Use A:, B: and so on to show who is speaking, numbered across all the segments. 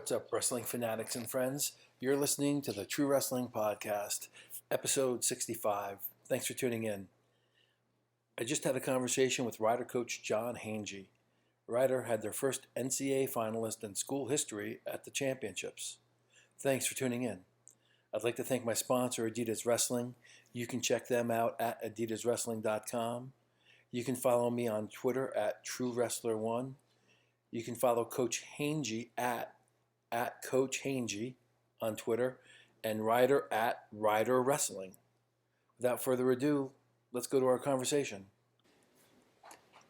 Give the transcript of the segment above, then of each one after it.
A: What's up, wrestling fanatics and friends? You're listening to the True Wrestling Podcast, episode 65. Thanks for tuning in. I just had a conversation with Rider coach John Hangey. Rider had their first NCAA finalist in school history at the championships. Thanks for tuning in. I'd like to thank my sponsor, Adidas Wrestling. You can check them out at adidaswrestling.com. You can follow me on Twitter at TrueWrestler1. You can follow Coach Hangey at Coach Hangey on Twitter, and Ryder at Ryder Wrestling. Without further ado, let's go to our conversation.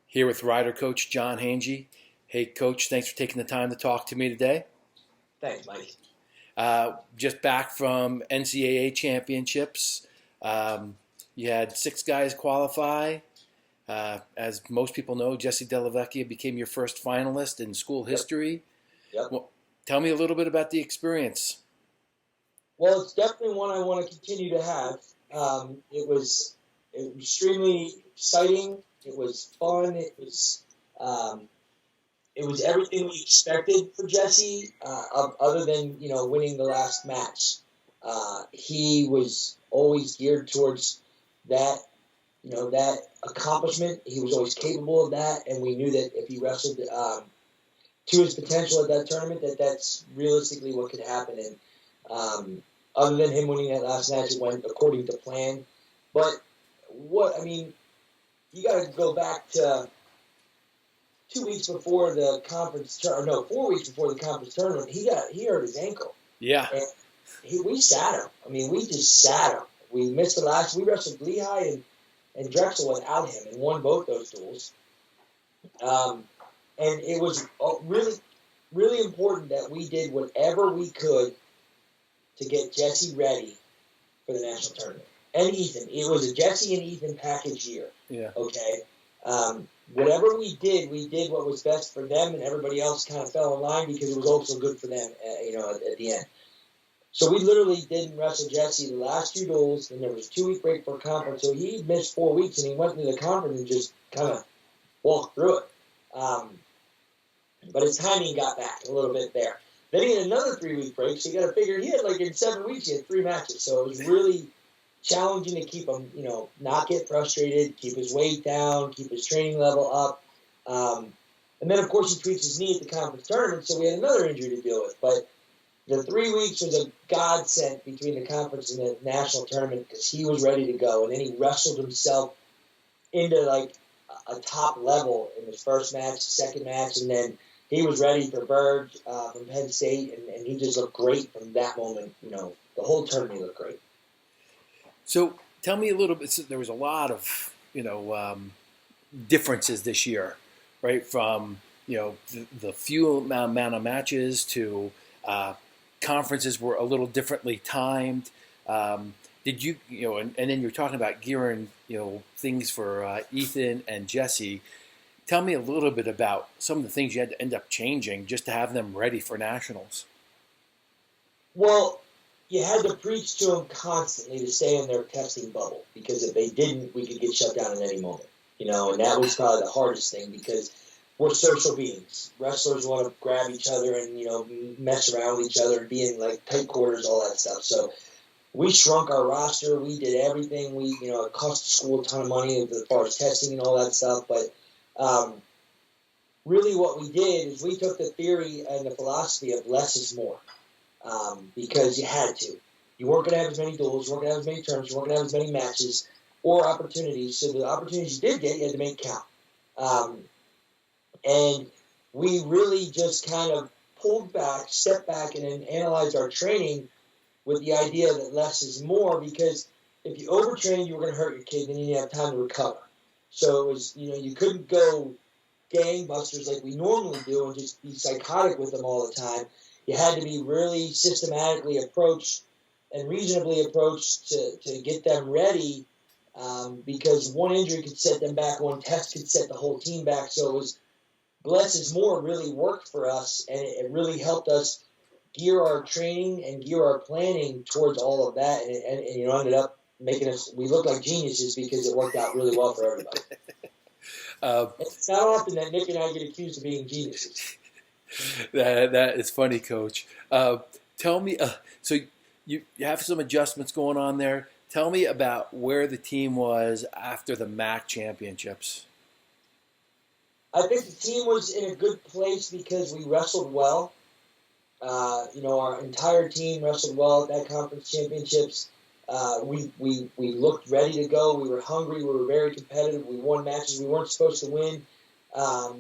A: Here with Ryder coach John Hangey. Hey, Coach, thanks for taking the time to talk to me today.
B: Thanks, Mike.
A: Just back from NCAA championships. You had 6 guys qualify. As most people know, Jesse Delavecchia became your first finalist in school history.
B: Yep.
A: Well, tell me a little bit about the experience.
B: Well, it's definitely one I want to continue to have. It was extremely exciting. It was fun. It was everything we expected for Jesse, other than winning the last match. He was always geared towards that accomplishment. He was always capable of that, and we knew that if he wrestled to his potential at that tournament, that's realistically what could happen. And other than him winning that last match, it went according to plan. But you got to go back to 2 weeks before the conference, 4 weeks before the conference tournament. He hurt his ankle.
A: Yeah.
B: And we sat him. We just sat him. We missed the last. We wrestled Lehigh and Drexel without him and won both those duels. And it was really, really important that we did whatever we could to get Jesse ready for the national tournament. And Ethan. It was a Jesse and Ethan package year.
A: Yeah.
B: Okay? Whatever we did what was best for them, and everybody else kind of fell in line because it was also good for them, at the end. So we literally didn't wrestle Jesse the last 2 duels, and there was a 2-week break for a conference. So he missed 4 weeks, and he went into the conference and just kind of walked through it. But his timing got back a little bit there. Then he had another 3-week break, so you got to figure he had in 7 weeks, he had 3 matches. So it was really challenging to keep him, not get frustrated, keep his weight down, keep his training level up. And then, of course, he tweaks his knee at the conference tournament, so we had another injury to deal with. But the 3 weeks was a godsend between the conference and the national tournament because he was ready to go. And then he wrestled himself into, a top level in his first match, second match, and then he was ready for Berg from Penn State, and he just looked great from that moment. The whole tournament looked great.
A: So tell me a little bit. So there was a lot of differences this year, right? From the few amount of matches to conferences were a little differently timed. Did you and then you're talking about gearing things for Ethan and Jesse. Tell me a little bit about some of the things you had to end up changing just to have them ready for nationals.
B: Well, you had to preach to them constantly to stay in their testing bubble because if they didn't, we could get shut down at any moment. And that was probably the hardest thing because we're social beings. Wrestlers want to grab each other and mess around with each other and be in tight quarters, all that stuff. So we shrunk our roster. We did everything. It cost the school a ton of money as far as testing and all that stuff, but. Really what we did is we took the theory and the philosophy of less is more because you had to. You weren't going to have as many duels, you weren't going to have as many tournaments, you weren't going to have as many matches or opportunities. So the opportunities you did get, you had to make count. And we really just kind of pulled back, stepped back, and then analyzed our training with the idea that less is more because if you overtrained, you were going to hurt your kid and then you didn't have time to recover. So it was, you couldn't go gangbusters like we normally do and just be psychotic with them all the time. You had to be really systematically approached and reasonably approached to get them ready because one injury could set them back, one test could set the whole team back. So it was less is more really worked for us, and it really helped us gear our training and gear our planning towards all of that, and ended up making us, we look like geniuses because it worked out really well for everybody. It's not often that Nick and I get accused of being geniuses.
A: That is funny, Coach. Tell me, so you have some adjustments going on there. Tell me about where the team was after the MAC championships.
B: I think the team was in a good place because we wrestled well. Our entire team wrestled well at that conference championships. We looked ready to go. We were hungry. We were very competitive. We won matches we weren't supposed to win.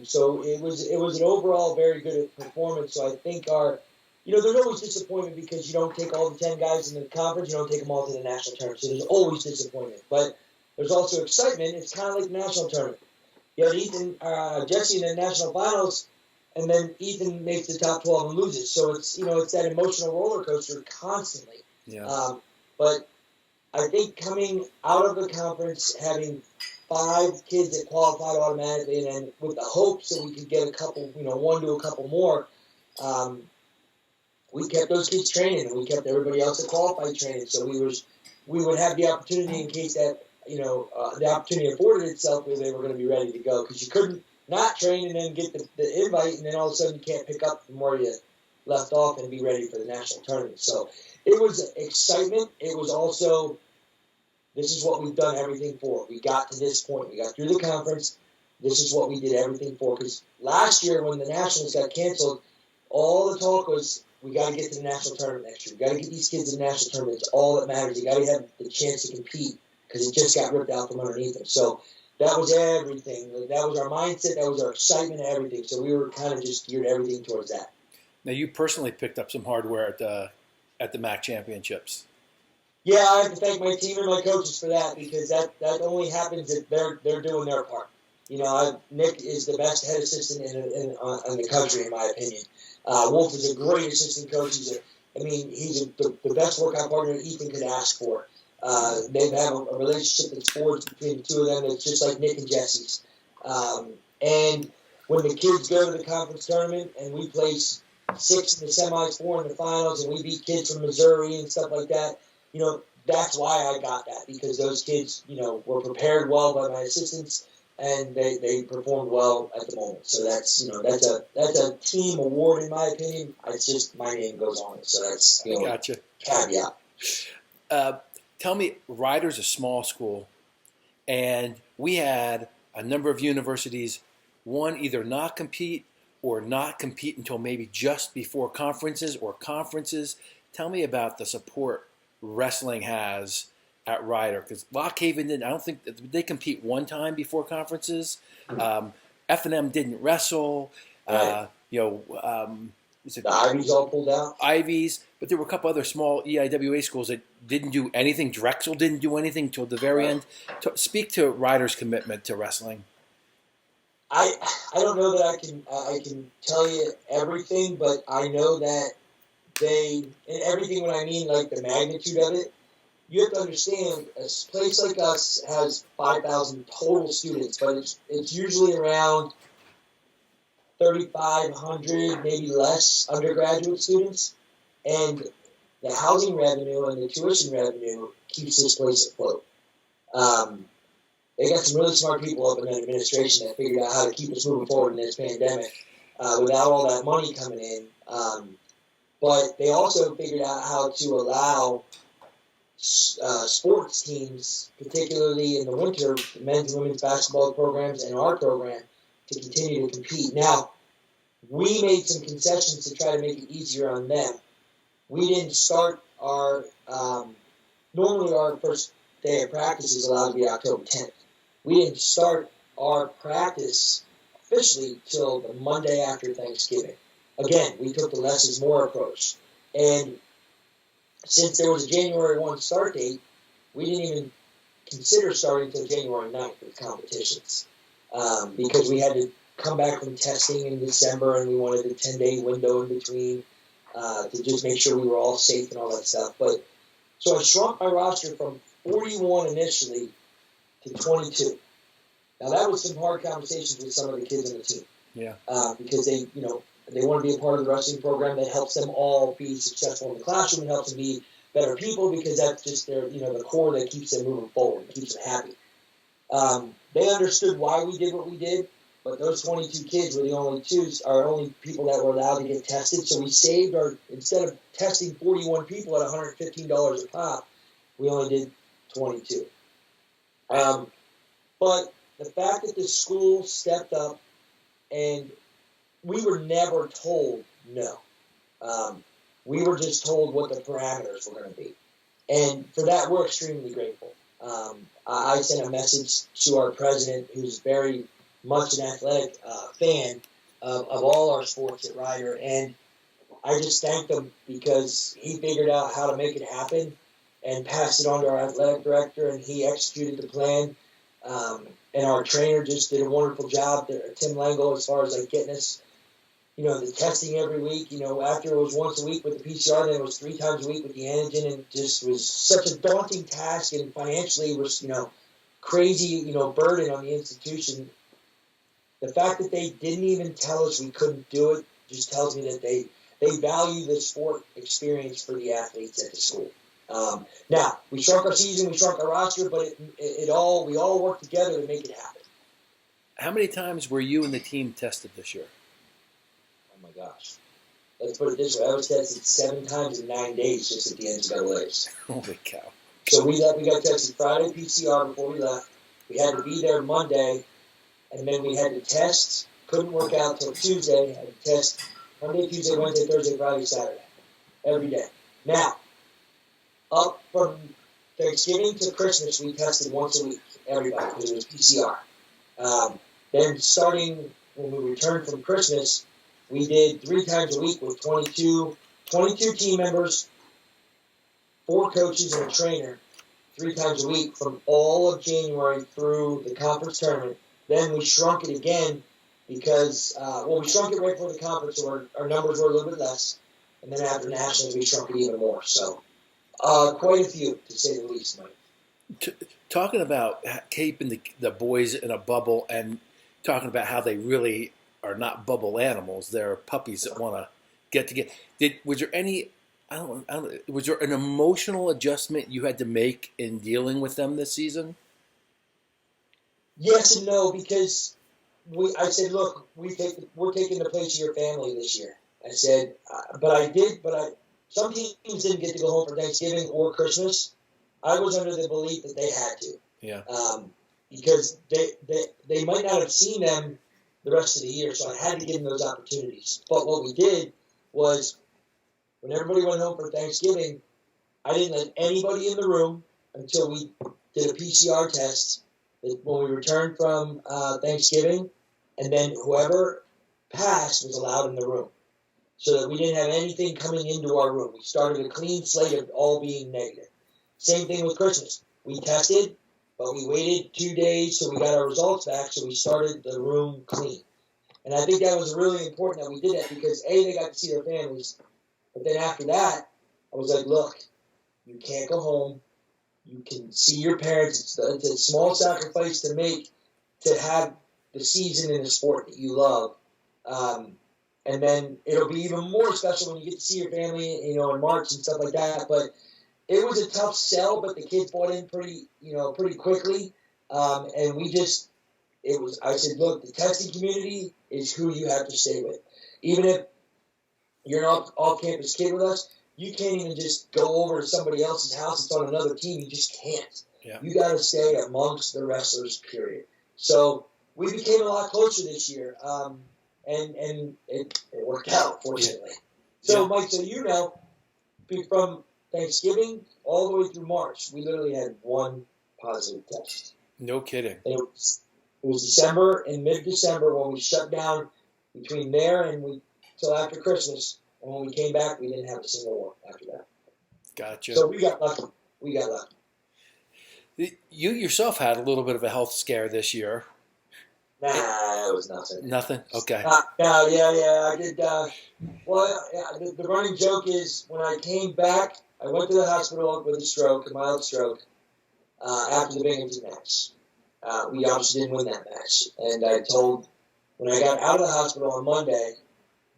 B: So it was an overall very good performance. So I think there's always disappointment because you don't take all the 10 guys in the conference. You don't take them all to the national tournament. So there's always disappointment. But there's also excitement. It's kind of like the national tournament. You had Jesse in the national finals, and then Ethan makes the top 12 and loses. So it's that emotional roller coaster constantly.
A: Yeah.
B: But I think coming out of the conference, having 5 kids that qualified automatically, and then with the hopes that we could get a couple, one to a couple more, we kept those kids training, and we kept everybody else that qualified training. So we would have the opportunity in case that the opportunity afforded itself where they were going to be ready to go, because you couldn't not train and then get the invite, and then all of a sudden you can't pick up from where you left off and be ready for the national tournament. So it was excitement. It was also, this is what we've done everything for. We got to this point. We got through the conference. This is what we did everything for. Because last year when the Nationals got canceled, all the talk was, we got to get to the national tournament next year. We got to get these kids to the national tournament. It's all that matters. You got to have the chance to compete, because it just got ripped out from underneath them. So that was everything. That was our mindset. That was our excitement, everything. So we were kind of just geared everything towards that.
A: Now, you personally picked up some hardware at the MAC championships.
B: Yeah, I have to thank my team and my coaches for that, because that only happens if they're doing their part. Nick is the best head assistant in the country, in my opinion. Wolf is a great assistant coach. He's the best workout partner Ethan could ask for. They have a relationship that's forged between the two of them that's just like Nick and Jesse's. And when the kids go to the conference tournament and we place 6 in the semis, 4 in the finals, and we beat kids from Missouri and stuff like that, that's why I got that, because those kids, were prepared well by my assistants, and they performed well at the moment. So that's a team award in my opinion. It's just my name goes on it. So that's
A: Gotcha.
B: Caveat.
A: Tell me, Rider's a small school, and we had a number of universities, one either not compete or not compete until maybe just before conferences or conferences. Tell me about the support wrestling has at Rider, because Lock Haven didn't. I don't think they compete one time before conferences. F&M didn't wrestle.
B: Right.
A: The
B: Ivies all pulled out.
A: Ivies, but there were a couple other small EIWA schools that didn't do anything. Drexel didn't do anything till the very end. Speak to Rider's commitment to wrestling.
B: I don't know that I can tell you everything, but I know that and everything when I mean like the magnitude of it, you have to understand a place like us has 5,000 total students, but it's usually around 3,500, maybe less undergraduate students, and the housing revenue and the tuition revenue keeps this place afloat. They got some really smart people up in the administration that figured out how to keep us moving forward in this pandemic without all that money coming in. But they also figured out how to allow sports teams, particularly in the winter, men's and women's basketball programs and our program, to continue to compete. Now, we made some concessions to try to make it easier on them. We didn't start normally our first day of practice is allowed to be October 10th. We didn't start our practice officially till the Monday after Thanksgiving. Again, we took the less is more approach. And since there was a January 1 start date, we didn't even consider starting until January 9th with competitions because we had to come back from testing in December, and we wanted a 10-day window in between to just make sure we were all safe and all that stuff. But so I shrunk my roster from 41 initially to 22. Now that was some hard conversations with some of the kids on the team.
A: Yeah.
B: Because they want to be a part of the wrestling program that helps them all be successful in the classroom and helps them be better people, because that's just their, the core that keeps them moving forward, keeps them happy. They understood why we did what we did, but those 22 kids were the only people that were allowed to get tested. So we saved instead of testing 41 people at $115 a pop, we only did 22. But the fact that the school stepped up, and we were never told no. We were just told what the parameters were going to be. And for that, we're extremely grateful. I sent a message to our president, who's very much an athletic fan of all our sports at Ryder, and I just thanked him because he figured out how to make it happen and passed it on to our athletic director, and he executed the plan. And our trainer just did a wonderful job, Tim Langle, as far as getting us, the testing every week. After it was once a week with the PCR, then it was 3 times a week with the antigen, and just was such a daunting task, and financially was, crazy, burden on the institution. The fact that they didn't even tell us we couldn't do it just tells me that they value the sport experience for the athletes at the school. Now, we shrunk our season, we shrunk our roster, but we all worked together to make it happen.
A: How many times were you and the team tested this year?
B: Oh my gosh. Let's put it this way. I was tested 7 times in 9 days just at the NCAAs.
A: Holy cow.
B: So we got tested Friday PCR before we left. We had to be there Monday, and then we had to test. Couldn't work out till Tuesday. Had to test Monday, Tuesday, Wednesday, Thursday, Friday, Saturday. Every day. Now, up from Thanksgiving to Christmas, we tested once a week, everybody, because it was PCR. Then starting when we returned from Christmas, we did 3 times a week with 22 team members, 4 coaches and a trainer, 3 times a week from all of January through the conference tournament. Then we shrunk it again because, we shrunk it right before the conference, so our numbers were a little bit less. And then after nationals, we shrunk it even more. So quite a few, to say the least, Mike.
A: Talking about keeping the boys in a bubble and talking about how they really are not bubble animals. They're puppies that want to get together. Was there any, was there an emotional adjustment you had to make in dealing with them this season?
B: Yes and no, because I said, look, we're taking the place of your family this year. I said, some teams didn't get to go home for Thanksgiving or Christmas. I was under the belief that they had to.
A: Yeah.
B: Because they might not have seen them the rest of the year, so I had to give them those opportunities. But what we did was, when everybody went home for Thanksgiving, I didn't let anybody in the room until we did a PCR test when we returned from Thanksgiving, and then whoever passed was allowed in the room, so that we didn't have anything coming into our room. We started a clean slate of all being negative. Same thing with Christmas. We tested, but we waited 2 days till we got our results back, so we started the room clean. And I think that was really important that we did that because, A, they got to see their families, but then after that, I was like, look, you can't go home. You can see your parents. It's a small sacrifice to make to have the season in the sport that you love. And then it'll be even more special when you get to see your family, in March and stuff like that. But it was a tough sell, but the kids bought in pretty quickly. And I said, look, the testing community is who you have to stay with. Even if you're an off-campus kid with us, you can't even just go over to somebody else's house that's on another team. You just can't.
A: Yeah. You
B: got to stay amongst the wrestlers, period. So we became a lot closer this year, and it worked out, fortunately. Yeah. So, Mike, from Thanksgiving all the way through March, we literally had 1 positive test.
A: No kidding.
B: It was December and mid-December when we shut down between there and till after Christmas. And when we came back, we didn't have a single one after that.
A: Gotcha.
B: So we got lucky.
A: You yourself had a little bit of a health scare this year.
B: Nah, it was nothing.
A: Nothing? Okay.
B: I did. The running joke is when I came back, I went to the hospital with a mild stroke, after the Binghamton match. We obviously didn't win that match. And when I got out of the hospital on Monday,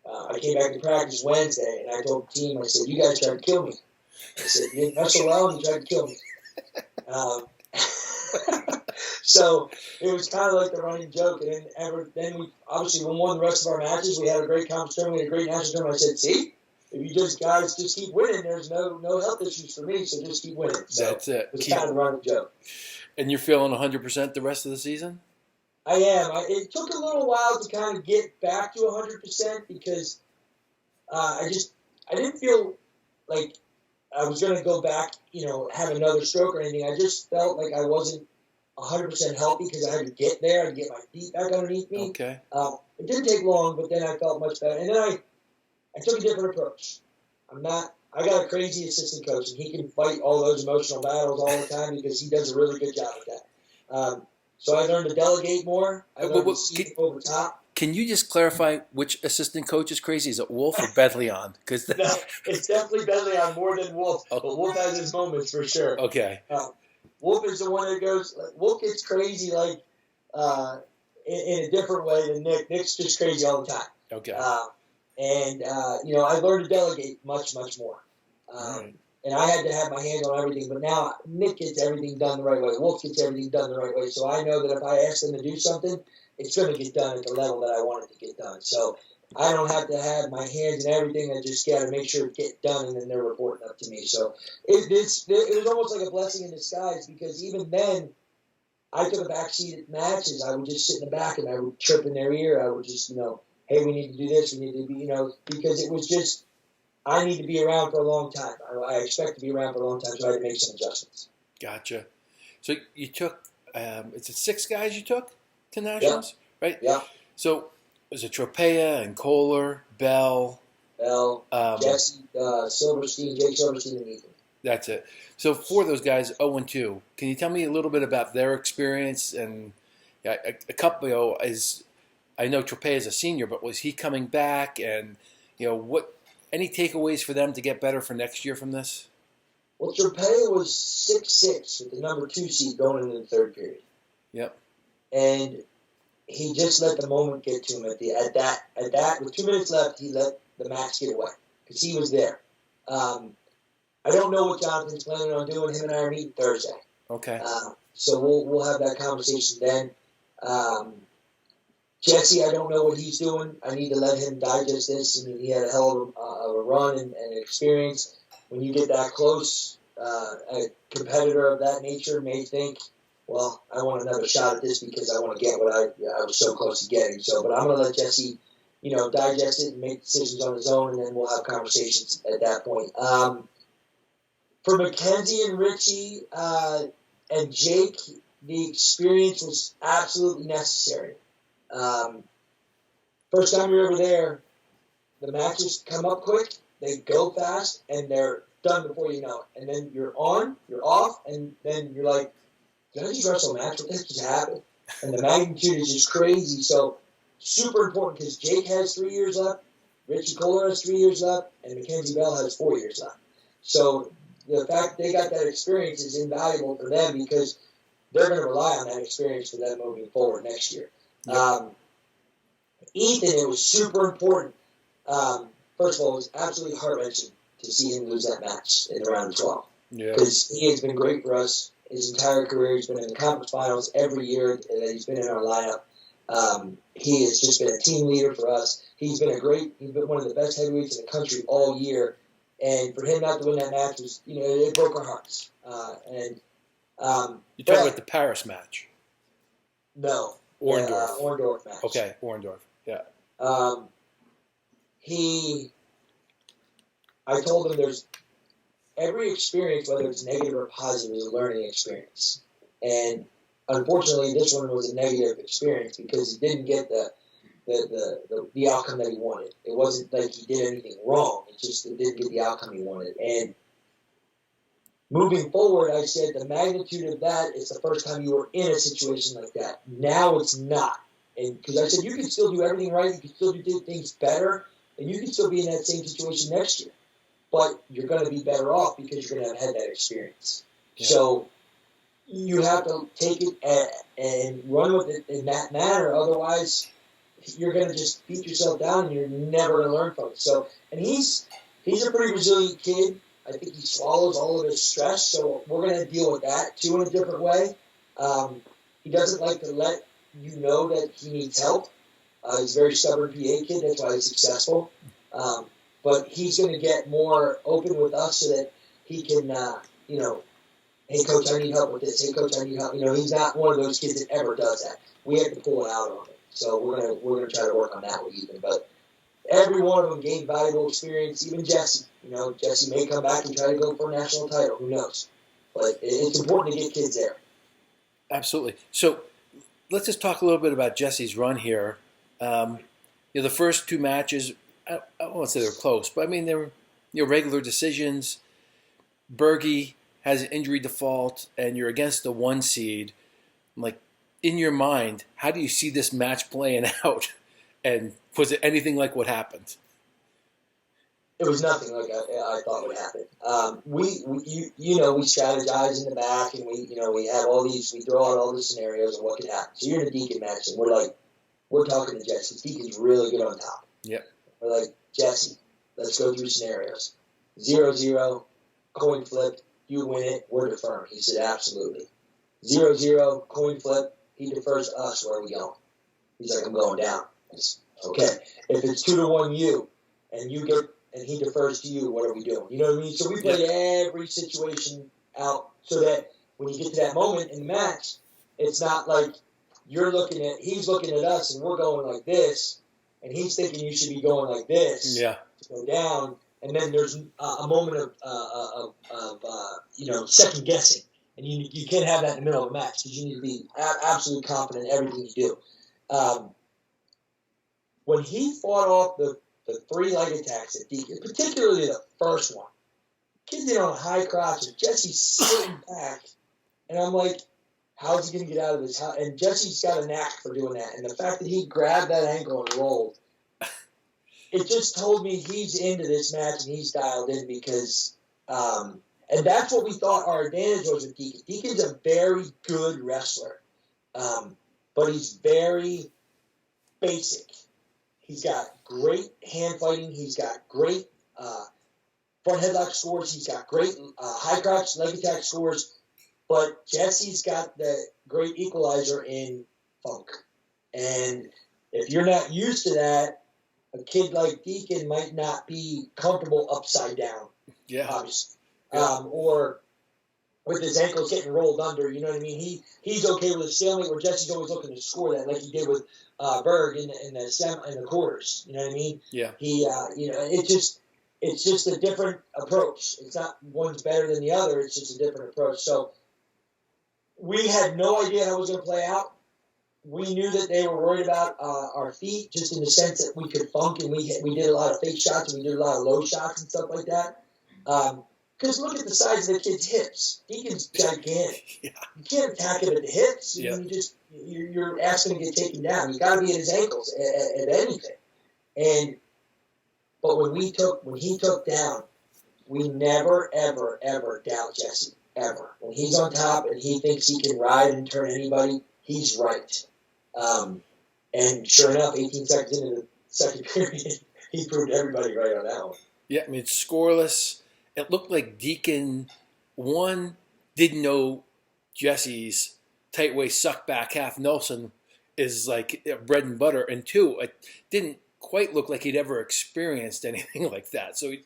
B: I came back to practice Wednesday, and I told the team, I said, you guys tried to kill me. I said, you didn't wrestle well, and you tried to kill me. So it was kind of like the running joke. And then we obviously won the rest of our matches. We had a great conference tournament, we had a great national tournament. I said, see, if you guys just keep winning, there's no health issues for me, so just keep winning. So
A: that's it.
B: It's kind of a running joke.
A: And you're feeling 100% the rest of the season?
B: I am. It took a little while to kind of get back to 100% because I didn't feel like I was going to go back, have another stroke or anything. I just felt like I wasn't 100% healthy because I had to get there. I had to get my feet back underneath me.
A: Okay.
B: It didn't take long, but then I felt much better. And then I took a different approach. I got a crazy assistant coach, and he can fight all those emotional battles all the time because he does a really good job at that. So I learned to delegate more. I learned to see over top.
A: Can you just clarify which assistant coach is crazy? Is it Wolf or Bedleon?
B: No, it's definitely Bedleon more than Wolf. But Wolf has his moments for sure.
A: Okay.
B: Wolf is the one that goes. Wolf gets crazy in a different way than Nick. Nick's just crazy all the time.
A: Okay.
B: I learned to delegate much, much more.
A: Right.
B: And I had to have my hands on everything. But now Nick gets everything done the right way. Wolf gets everything done the right way. So I know that if I ask them to do something, it's going to get done at the level that I want it to get done. So I don't have to have my hands in everything. I just got to make sure it gets done, and then they're reporting up to me. So it was almost like a blessing in disguise because even then, I took a backseat at matches. I would just sit in the back and I would chirp in their ear. I would just, hey, we need to do this. We need to be, because it was just, I need to be around for a long time. I expect to be around for a long time, so I had to make some adjustments.
A: Gotcha. So you took, is it 6 guys you took to nationals?
B: Yeah.
A: Right?
B: Yeah.
A: So was it Tropea and Kohler, Bell?
B: Jesse, Silverstein, Jake Silverstein, and Ethan.
A: That's it. So for those guys, 0-2, can you tell me a little bit about their experience? And a couple, I know Tropea is a senior, but was he coming back? And, what any takeaways for them to get better for next year from this?
B: Well, Tropea was 6'6" with the number 2 seed going into the third period.
A: Yep.
B: And he just let the moment get to him at that with 2 minutes left. He let the match get away because he was there. I don't know what Jonathan's planning on doing. Him and I are meeting Thursday.
A: Okay.
B: So we'll have that conversation then. Jesse, I don't know what he's doing. I need to let him digest this. I mean, he had a hell of a run and experience. When you get that close, a competitor of that nature may think, well, I want another shot at this because I want to get what I was so close to getting. So, but I'm going to let Jesse, digest it and make decisions on his own, and then we'll have conversations at that point. For Mackenzie and Richie and Jake, the experience was absolutely necessary. First time you're ever there, the matches come up quick, they go fast, and they're done before you know it. And then you're on, you're off, and then you're like, did I just wrestle a match? What the heck just happened? And the magnitude is just crazy. So super important because Jake has 3 years left, Richie Kohler has 3 years left, and Mackenzie Bell has 4 years left. So the fact they got that experience is invaluable for them because they're going to rely on that experience for them moving forward next year. Ethan, it was super important. First of all, it was absolutely heart-wrenching to see him lose that match in the round of 12. Because he has been great for us his entire career. He's been in the conference finals every year that he's been in our lineup. He has just been a team leader for us. He's been one of the best heavyweights in the country all year. And for him not to win that match was, it broke our hearts.
A: You're talking about the Paris match?
B: No.
A: Orndorff.
B: Orndorff match.
A: Okay, Orndorff. Yeah.
B: I told him there's every experience, whether it's negative or positive, is a learning experience. And unfortunately, this one was a negative experience because he didn't get the outcome that he wanted. It wasn't like he did anything wrong. It just didn't get the outcome he wanted. And moving forward, I said the magnitude of that is the first time you were in a situation like that. Now it's not. And because I said you can still do everything right, you can still do things better, and you can still be in that same situation next year. But you're going to be better off because you're going to have had that experience. Yeah. So you have to take it and run with it in that manner. Otherwise, you're going to just beat yourself down and you're never going to learn from it. So, and he's a pretty resilient kid. I think he swallows all of his stress. So we're going to deal with that too in a different way. He doesn't like to let you know that he needs help. He's a very stubborn PA kid. That's why he's successful. But he's going to get more open with us so that he can, hey, Coach, I need help with this. Hey, Coach, I need help. He's not one of those kids that ever does that. We have to pull it out on him. So we're gonna try to work on that with Ethan. But every one of them gained valuable experience. Even Jesse. Jesse may come back and try to go for a national title. Who knows? But it's important to get kids there.
A: Absolutely. So let's just talk a little bit about Jesse's run here. The first two matches, I won't say they're close, but I mean they were regular decisions. Berge has an injury default, and you're against the 1 seed. Like, in your mind, how do you see this match playing out? And was it anything like what happened?
B: It was nothing like I thought would happen. We strategize in the back, and we have all these, we throw out all the scenarios of what could happen. So you're in a Deacon match, and we're talking to Jesse. Deacon's really good on top.
A: Yep.
B: We're like, Jesse, let's go through scenarios. 0-0, coin flip, you win it, we're deferring. He said, absolutely. 0-0, coin flip, he defers to us, where are we going? He's like, I'm going down. Said, okay. If it's 2-1 you, and he defers to you, what are we doing? You know what I mean? So we play every situation out so that when you get to that moment in the match, it's not like he's looking at us and we're going like this, and he's thinking you should be going like this to go down, and then there's a moment of second guessing, and you can't have that in the middle of a match because you need to be absolutely confident in everything you do. When he fought off the 3 leg attacks at Deacon, particularly the first one, kid did on a high crotch, and Jesse's sitting back, and I'm like, how's he going to get out of this? And Jesse's got a knack for doing that. And the fact that he grabbed that ankle and rolled, it just told me he's into this match and he's dialed in because and that's what we thought our advantage was with Deacon. Deacon's a very good wrestler, but he's very basic. He's got great hand fighting. He's got great front headlock scores. He's got great high crotch leg attack scores. But Jesse's got the great equalizer in funk. And if you're not used to that, a kid like Deacon might not be comfortable upside down.
A: Yeah.
B: Obviously. Or with his ankles getting rolled under, you know what I mean? He's okay with a stalemate where Jesse's always looking to score that like he did with Berg in the quarters. You know what I mean?
A: Yeah.
B: It's just a different approach. It's not one's better than the other. It's just a different approach. So we had no idea how it was going to play out. We knew that they were worried about our feet, just in the sense that we could funk, and we did a lot of fake shots, and we did a lot of low shots and stuff like that. Because look at the size of the kid's hips. Deacon's gigantic.
A: Yeah.
B: You can't attack him at the hips.
A: Yeah.
B: You're asking to get taken down. You got to be at his ankles at anything. But when he took down, we never ever ever doubt Jesse. Ever. When he's on top and he thinks he can ride and turn anybody, he's right. And sure enough, 18 seconds into the second period, he proved everybody right on that one.
A: Yeah, I mean, it's scoreless. It looked like Deacon, 1, didn't know Jesse's tight waist suck back half Nelson is like bread and butter, and 2, it didn't quite look like he'd ever experienced anything like that. So, he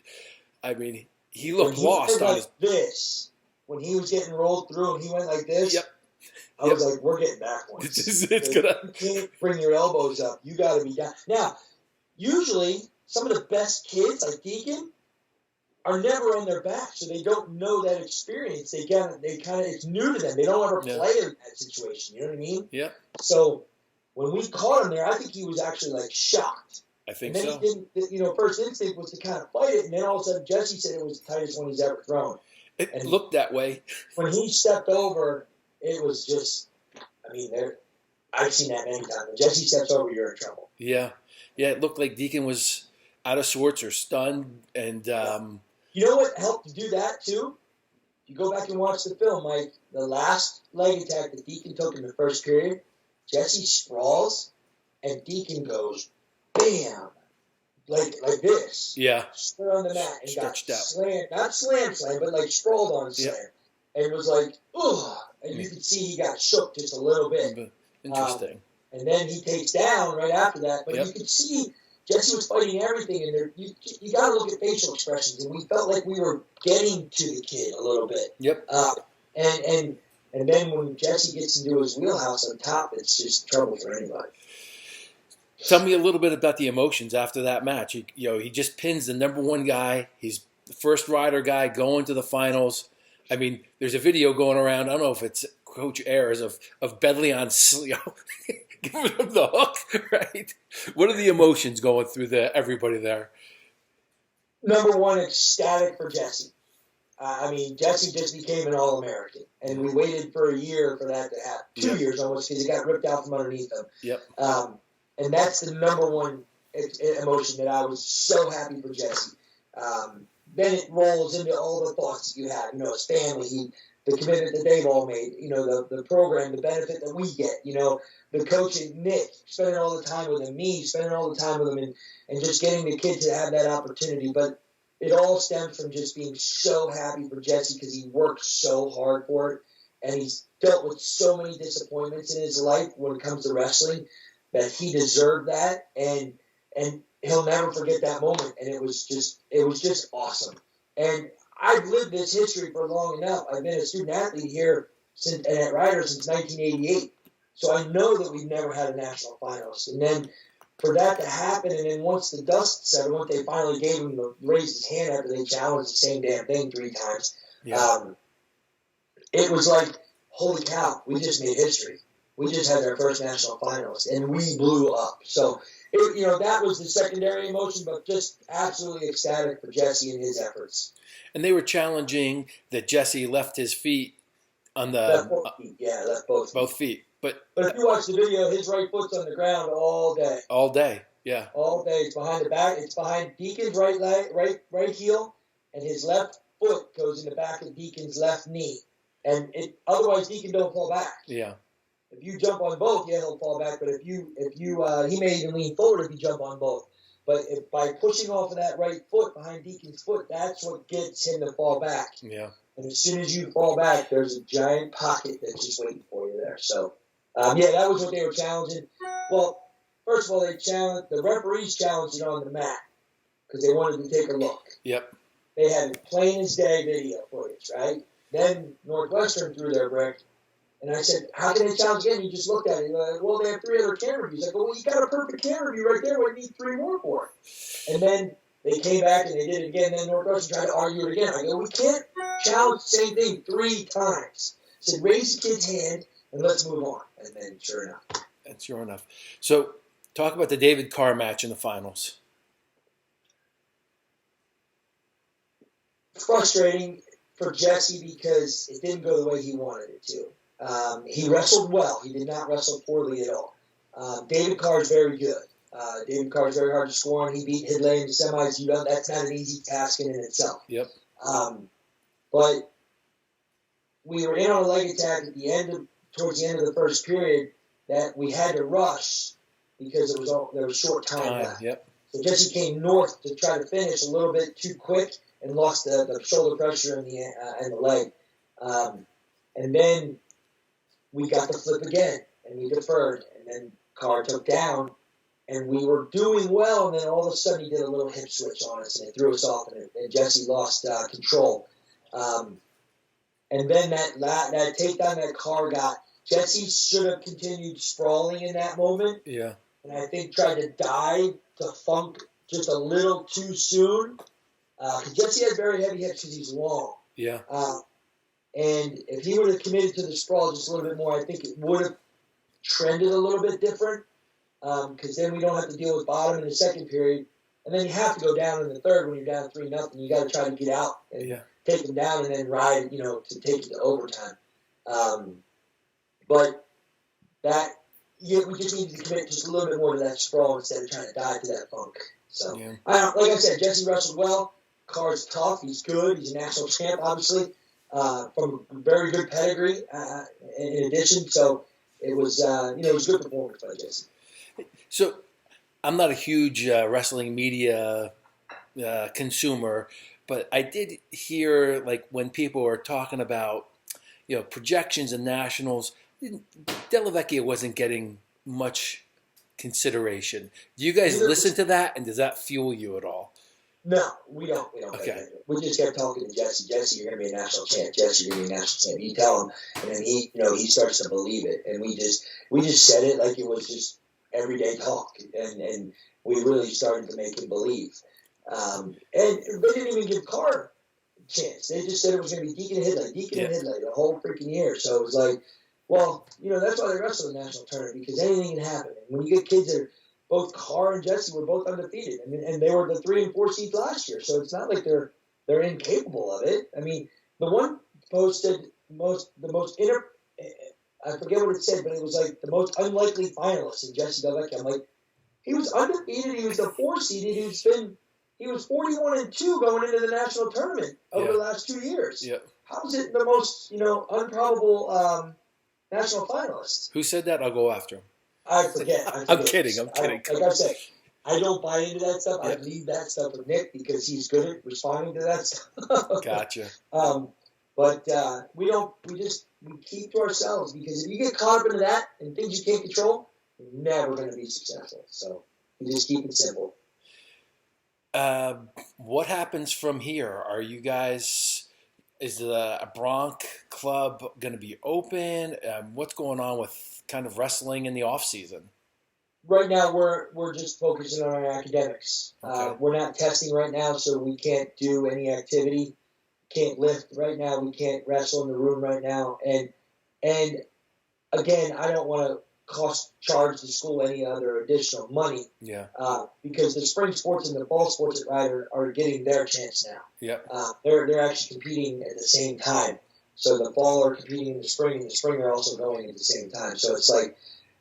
A: looked lost on his...
B: this. When he was getting rolled through and he went like this, I was like, we're getting back ones. You can't bring your elbows up. You got to be down. Now, usually, some of the best kids, like Deacon, are never on their back, so they don't know that experience. They kind of, it's new to them. They don't ever play in that situation. You know what I mean?
A: Yeah.
B: So when we caught him there, I think he was actually like shocked.
A: I think
B: and then
A: so.
B: He didn't, first instinct was to kind of fight it, and then all of a sudden Jesse said it was the tightest one he's ever thrown.
A: It looked that way.
B: When he stepped over, it was just, I've seen that many times. When Jesse steps over, you're in trouble.
A: Yeah. Yeah, it looked like Deacon was out of sorts or stunned. And
B: you know what helped to do that, too? If you go back and watch the film, Mike, the last leg attack that Deacon took in the first period, Jesse sprawls, and Deacon goes, bam, like this.
A: Yeah.
B: Square on the mat and
A: stretched
B: got
A: out.
B: slammed, not slam, but like sprawled on slam. And it was like, ugh. and you could see he got shook just a little bit.
A: Interesting.
B: And then he takes down right after that. But you could see Jesse was fighting everything, and you got to look at facial expressions, and we felt like we were getting to the kid a little bit.
A: Yep.
B: And then when Jesse gets into his wheelhouse on top, it's just trouble for anybody.
A: Tell me a little bit about the emotions after that match. He just pins the number one guy. He's the first rider guy going to the finals. I mean, there's a video going around. I don't know if it's Coach Ayers of Bedley giving him the hook, right? What are the emotions going through everybody there?
B: Number one, ecstatic for Jesse. Jesse just became an All-American, and we waited for a year for that to happen. 2 years almost, because he got ripped out from underneath him.
A: Yep.
B: And that's the number one emotion that I was so happy for Jesse. Then it rolls into all the thoughts that you have. His family, the commitment that they've all made. The program, the benefit that we get. The coach and Nick spending all the time with him, me spending all the time with him, and just getting the kid to have that opportunity. But it all stems from just being so happy for Jesse because he worked so hard for it, and he's dealt with so many disappointments in his life when it comes to wrestling that he deserved that, and he'll never forget that moment. And it was just awesome. And I've lived this history for long enough. I've been a student athlete here and at Ryder since 1988, so I know that we've never had a national finalist. And then for that to happen, and then once the dust settled, once they finally gave him to raise his hand after they challenged the same damn thing 3 times, it was like, holy cow, we just made history. We just had our first national finalist, and we blew up. So, that was the secondary emotion, but just absolutely ecstatic for Jesse and his efforts.
A: And they were challenging that Jesse left his feet on the...
B: Left both feet, left both feet.
A: Both feet. But
B: if you watch the video, his right foot's on the ground all day.
A: All day, yeah.
B: All day. It's behind the back. It's behind Deacon's right leg, right heel, and his left foot goes in the back of Deacon's left knee. And otherwise, Deacon don't fall back.
A: Yeah.
B: If you jump on both, he'll fall back. But if you he may even lean forward if you jump on both. But by pushing off of that right foot behind Deacon's foot, that's what gets him to fall back.
A: Yeah.
B: And as soon as you fall back, there's a giant pocket that's just waiting for you there. So, that was what they were challenging. Well, first of all, the referees challenged it on the mat because they wanted to take a look.
A: Yep.
B: They had plain as day video footage, right? Then Northwestern threw their brick. And I said, how can they challenge again? You just looked at it. Like, well, they have 3 other camera views. I go, well, you got a perfect camera view right there. What do you need 3 more for? And then they came back and they did it again. Then Northwestern tried to argue it again. I go, we can't challenge the same thing 3 times. I said, raise the kid's hand and let's move on. And then sure enough.
A: And sure enough. So talk about the David Carr match in the finals.
B: Frustrating for Jesse because it didn't go the way he wanted it to. He wrestled well. He did not wrestle poorly at all. David Carr is very good. David Carr is very hard to score on. He beat Hidley in the semis. That's not an easy task in itself.
A: Yep.
B: But we were in on a leg attack towards the end of the first period that we had to rush because there was short time left.
A: Yep.
B: So Jesse came north to try to finish a little bit too quick and lost the shoulder pressure and the leg. And then we got the flip again, and we deferred, and then Carr took down, and we were doing well, and then all of a sudden he did a little hip switch on us, and it threw us off, and Jesse lost control. And then that takedown that Carr got, Jesse should have continued sprawling in that moment.
A: Yeah.
B: And I think tried to dive to Funk just a little too soon. Jesse has very heavy hips because he's long.
A: Yeah.
B: And if he would have committed to the sprawl just a little bit more, I think it would have trended a little bit different. Because then we don't have to deal with bottom in the second period. And then you have to go down in the third when you're down 3-0. You got to try to get out and take them down and then ride, to take it to overtime. But we just needed to commit just a little bit more to that sprawl instead of trying to dive to that Funk. So, like I said, Jesse wrestled well. Carr's tough. He's good. He's a national champ, obviously, from very good pedigree in addition. So it was, it was a good performance by Jesse.
A: So I'm not a huge wrestling media consumer, but I did hear, like, when people are talking about, projections and nationals, Della Vecchia wasn't getting much consideration. Do you guys listen to that, and does that fuel you at all?
B: No, we don't.
A: Okay.
B: We just kept talking to Jesse. Jesse, you're going to be a national champ. Jesse, you're going to be a national champ. You tell him, and then he starts to believe it. And we just said it like it was just everyday talk, and we really started to make him believe. And they didn't even give Carr a chance. They just said it was going to be Deacon and Headlight the whole freaking year. So it was like, well, that's why they wrestle in the national tournament, because anything can happen. And when you get kids that are both Carr and Jesse were both undefeated. And they were the 3 and 4 seeds last year. So it's not like they're incapable of it. I mean, the one posted I forget what it said, but it was like the most unlikely finalist in Jesse Delvecchio. I'm like, he was undefeated. He was the 4 seed. He was 41 and 2 going into the national tournament over the last 2 years.
A: Yeah.
B: How is it the most unprobable national finalist?
A: Who said that? I'll go after him.
B: I forget.
A: I'm kidding.
B: Like I said, I don't buy into that stuff. Yep. I leave that stuff with Nick because he's good at responding to that stuff.
A: Gotcha.
B: But we keep to ourselves, because if you get caught up into that and things you can't control, you're never going to be successful. So we just keep it simple.
A: What happens from here? Are you guys? Is the Bronc Club going to be open? What's going on with kind of wrestling in the off season?
B: Right now, we're just focusing on our academics.
A: Okay.
B: We're not testing right now, so we can't do any activity. Can't lift right now. We can't wrestle in the room right now. And again, I don't want to charge the school any other additional money.
A: Yeah.
B: Because the spring sports and the fall sports at Ryder are getting their chance now.
A: Yeah.
B: They're actually competing at the same time. So the fall are competing in the spring, and the spring are also going at the same time. So it's like,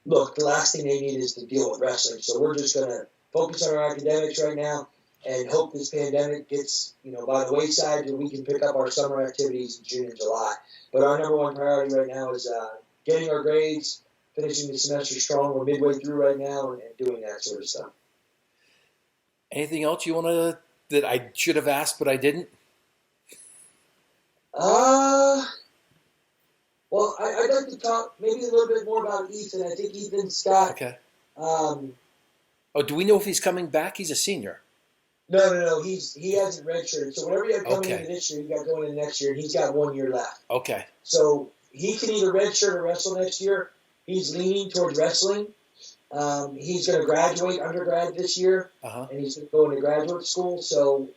B: look, the last thing they need is to deal with wrestling. So we're just going to focus on our academics right now and hope this pandemic gets, by the wayside, and we can pick up our summer activities in June and July. But our number one priority right now is getting our grades, finishing the semester strong. We're midway through right now, and doing that sort of stuff.
A: Anything else you want to that I should have asked but I didn't?
B: Well, I'd like to talk maybe a little bit more about Ethan. I think Ethan's got.
A: Okay. Do we know if he's coming back? He's a senior.
B: No. He hasn't redshirted. So whatever you have coming into this year, you got going into next year, and he's got 1 year left. Okay. So he can either redshirt or wrestle next year. He's leaning towards wrestling. He's going to graduate undergrad this year, and he's going to graduate school. So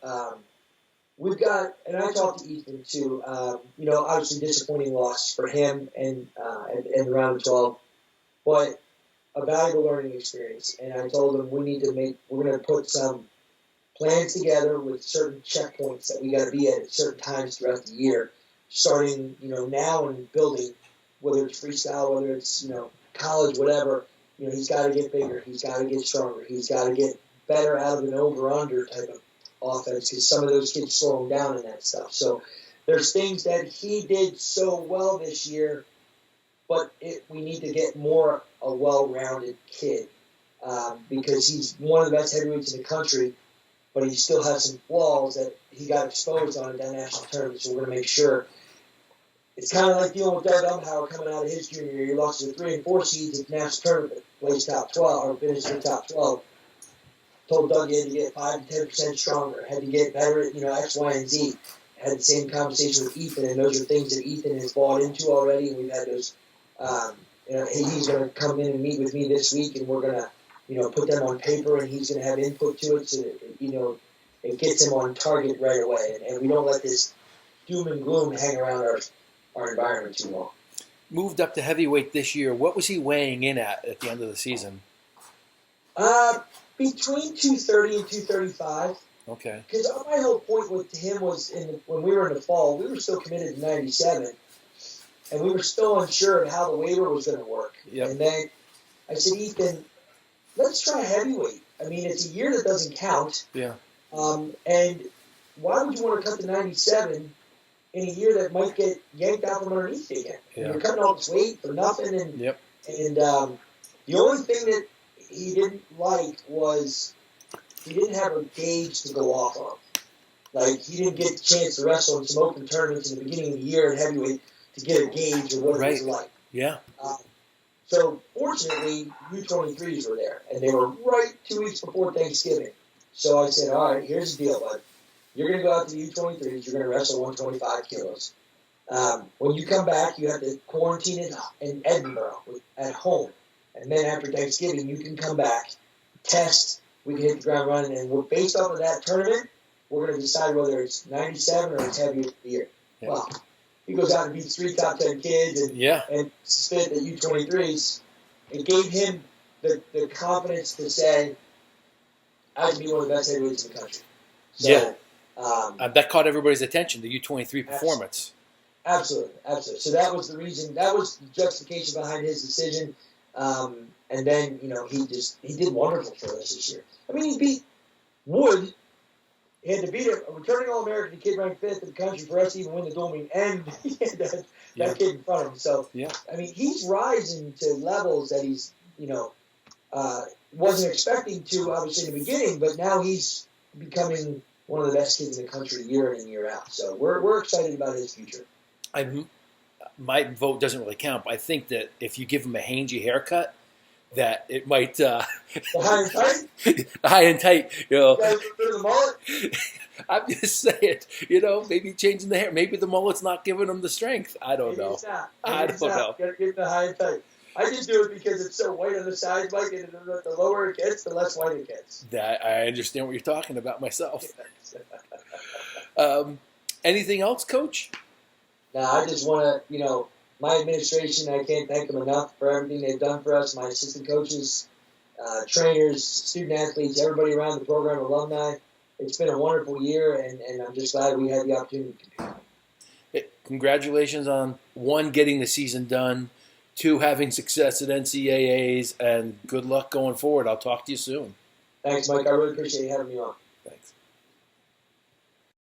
B: we've got, and I talked to Ethan too. Obviously disappointing loss for him and in the round of 12, but a valuable learning experience. And I told him we're going to put some plans together with certain checkpoints that we got to be at certain times throughout the year, starting now and building, whether it's freestyle, whether it's college, whatever. He's got to get bigger. He's got to get stronger. He's got to get better out of an over-under type of offense, because some of those kids slow him down in that stuff. So there's things that he did so well this year, but we need to get more a well-rounded kid, because he's one of the best heavyweights in the country, but he still has some flaws that he got exposed on in that national tournament. So we're going to make sure. It's kind of like dealing with Doug Umhauer coming out of his junior year. He lost to the 3 and 4 seeds at the national tournament, but placed top 12 or finished in the top 12. Told Doug he had to get 5 to 10% stronger, had to get better at X, Y, and Z. Had the same conversation with Ethan, and those are things that Ethan has bought into already. And we've had those. He's going to come in and meet with me this week, and we're going to put them on paper, and he's going to have input to it, so that it gets him on target right away, and we don't let this doom and gloom hang around our environment too long.
A: Moved up to heavyweight this year. What was he weighing in at the end of the season?
B: Between 230 and 235.
A: Okay.
B: Because my whole point with him was when we were in the fall, we were still committed to 97, and we were still unsure of how the waiver was going to work.
A: Yep.
B: And then I said, Ethan, let's try heavyweight. I mean, it's a year that doesn't count.
A: Yeah.
B: And why would you want to cut to 97 in a year that might get yanked out from underneath you again? Yeah. You're cutting all this weight for nothing. And the only thing that he didn't like was he didn't have a gauge to go off of. Like, he didn't get the chance to wrestle in some open tournaments in the beginning of the year at heavyweight. to get a gauge of what it was like.
A: Yeah.
B: So fortunately, U23s were there, and they were right 2 weeks before Thanksgiving. So I said, all right, here's the deal, bud. You're going to go out to the U23s. You're going to wrestle 125 kilos. When you come back, you have to quarantine in Edinburgh at home. And then after Thanksgiving, you can come back, test, we can hit the ground running, and based off of that tournament, we're going to decide whether it's 97 or it's heavier of the year. Yeah. Well, he goes out and beats 3 top 10 kids and spit at U23s. It gave him the confidence to say, I can be one of the best heavyweights in the country. So,
A: that caught everybody's attention, the U23 performance.
B: Absolutely. So that was the reason, that was the justification behind his decision. And then, he did wonderful for us this year. I mean, he beat Wood. He had to beat a returning All-American kid ranked 5th in the country for us to even win the dual meet, and he had that kid in front of him. So, I mean, he's rising to levels that he's, wasn't expecting to, obviously, in the beginning, but now he's becoming one of the best kids in the country year in and year out. So we're excited about his future.
A: My vote doesn't really count, but I think that if you give him a Hangey haircut, that it might
B: the high and tight.
A: The high and tight,
B: The mullet.
A: I'm just saying, maybe changing the hair. Maybe the mullet's not giving him the strength. I don't know. I don't know.
B: Gotta give the high and tight. I just do it because it's so white on the sides, Mike, and the lower it gets, the less white it gets.
A: I understand what you're talking about myself. Anything else, Coach?
B: No, I just want to, my administration, I can't thank them enough for everything they've done for us, my assistant coaches, trainers, student athletes, everybody around the program, alumni. It's been a wonderful year, and I'm just glad we had the opportunity to compete.
A: Congratulations on, 1, getting the season done, 2, having success at NCAAs, and good luck going forward. I'll talk to you soon.
B: Thanks, Mike. I really appreciate you having me on.
A: Thanks.